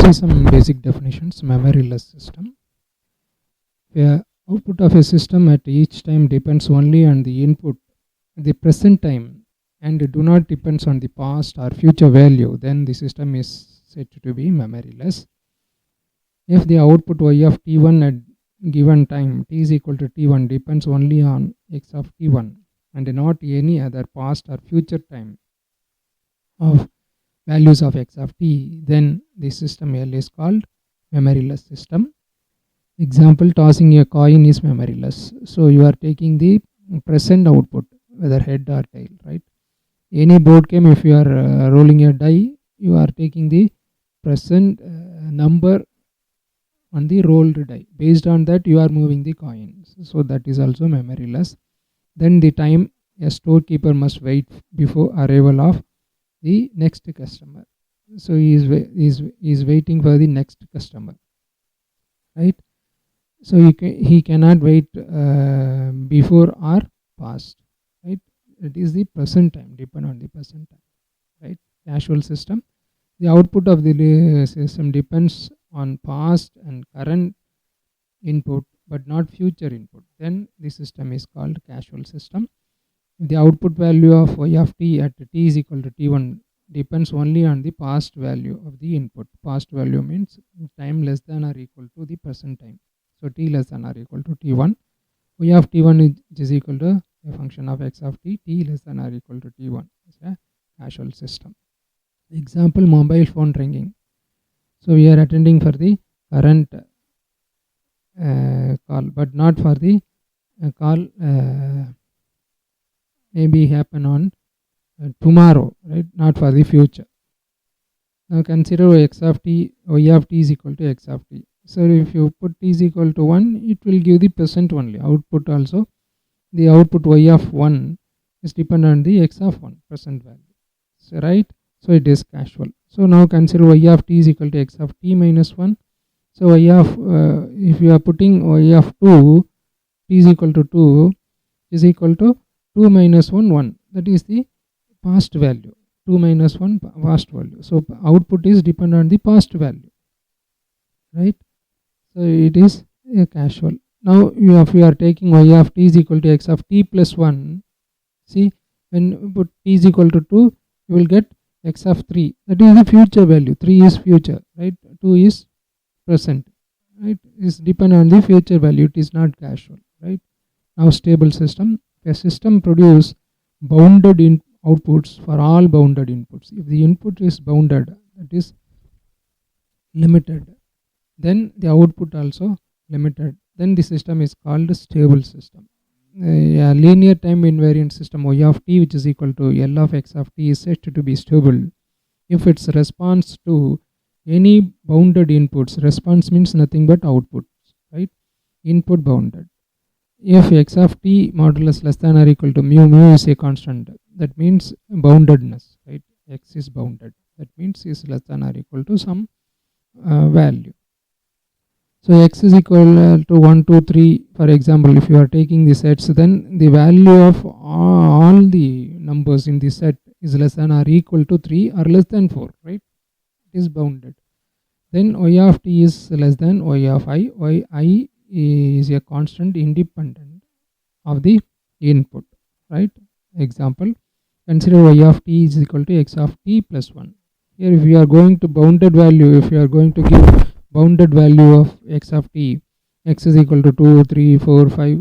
see some basic definitions. Memoryless system. The output of a system at each time depends only on the input at the present time and do not depends on the past or future value, then the system is said to be memoryless. If the output y of t1 at given time t is equal to t1 depends only on x of t1 and not any other past or future time of values of x of t, then the system L is called memoryless system. Example, tossing a coin is memoryless. So you are taking the present output, whether head or tail, right? Any board game, if you are rolling a die, you are taking the present number on the rolled die. Based on that, you are moving the coins. So that is also memoryless. Then the time a storekeeper must wait before arrival of the next customer. So he is waiting for the next customer, right? So he cannot wait before or past, right? It is the present time, depend on the present time, right? Casual system. The output of the system depends on past and current input, but not future input. Then the system is called casual system. The output value of y of t at t is equal to t1 depends only on the past value of the input. Past value means time less than or equal to the present time. So t less than or equal to t1. Y of t1 is equal to a function of x of t, t less than or equal to t1. It's a casual system. Example, mobile phone ringing. So we are attending for the current call, but not for the call maybe happen on tomorrow, right? Not for the future. Now consider x of t, y of t is equal to x of t. So if you put t is equal to 1, it will give the present only. Output also, the output y of 1 is dependent on the x of 1, present value. So right? So it is casual. So now consider y of t is equal to x of t minus 1. So y of, if you are putting y of 2, t is equal to 2 is equal to 2 minus 1, 1. That is the past value. 2 minus 1 past value. So output is dependent on the past value, right? So it is a casual. Now if you are taking y of t is equal to x of t plus 1, see, when you put t is equal to 2, you will get x of 3. That is the future value. 3 is future, right? 2 is present, right? Is dependent on the future value. It is not casual, right? Now stable system. A system produce bounded outputs for all bounded inputs. If the input is bounded, that is limited, then the output also limited, then the system is called stable system. A linear time invariant system y of t, which is equal to L of x of t, is said to be stable if its response to any bounded inputs, response means nothing but outputs, right? Input bounded. If x of t modulus less than or equal to mu, mu is a constant, that means boundedness, right? X is bounded, that means is less than or equal to some value. So x is equal to 1, 2, 3. For example, if you are taking the sets, then the value of all the numbers in the set is less than or equal to 3 or less than 4, right? It is bounded. Then y of t is less than y of I. Y I is a constant independent of the input, right? Example, consider y of t is equal to x of t plus 1. Here if you are going to bounded value, if you are going to give bounded value of x of t, x is equal to 2, 3, 4, 5,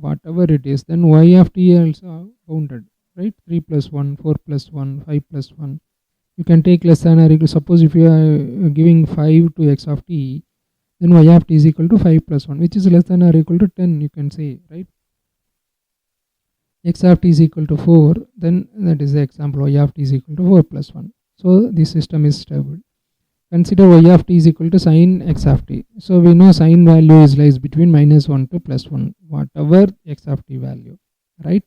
whatever it is, then y of t also bounded, right? 3 plus 1, 4 plus 1, 5 plus 1. You can take less than or equal. Suppose if you are giving 5 to x of t, then y of t is equal to 5 plus 1, which is less than or equal to 10, you can say, right? X of t is equal to 4, then that is the example, y of t is equal to 4 plus 1. So the system is stable. Consider y of t is equal to sine x of t. So we know sine value is lies between minus 1 to plus 1, whatever x of t value, right?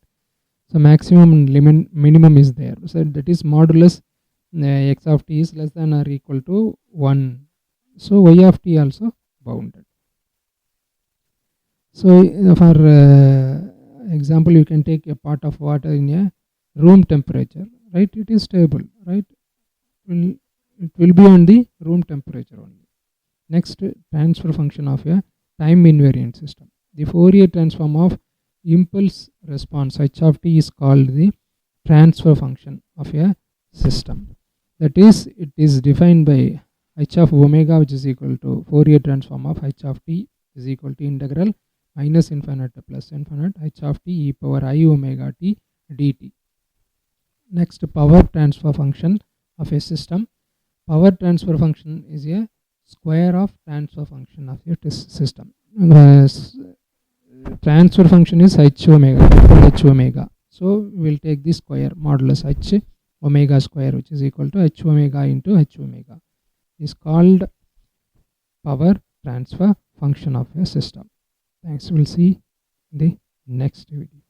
So maximum and minimum is there. So that is modulus x of t is less than or equal to 1. So y of t also bounded. So for example, you can take a pot of water in a room temperature, right? It is stable, right? Will it will be on the room temperature only. Next, transfer function of a time invariant system. The Fourier transform of impulse response h of t is called the transfer function of a system. That is, it is defined by h of omega, which is equal to Fourier transform of h of t is equal to integral minus infinite to plus infinite h of t e power I omega t dt. Next, power transfer function of a system. Power transfer function is a square of transfer function of your system. Transfer function is h omega. So we will take the square modulus h omega square, which is equal to h omega into h omega, is called power transfer function of a system. Thanks. We'll see in the next video.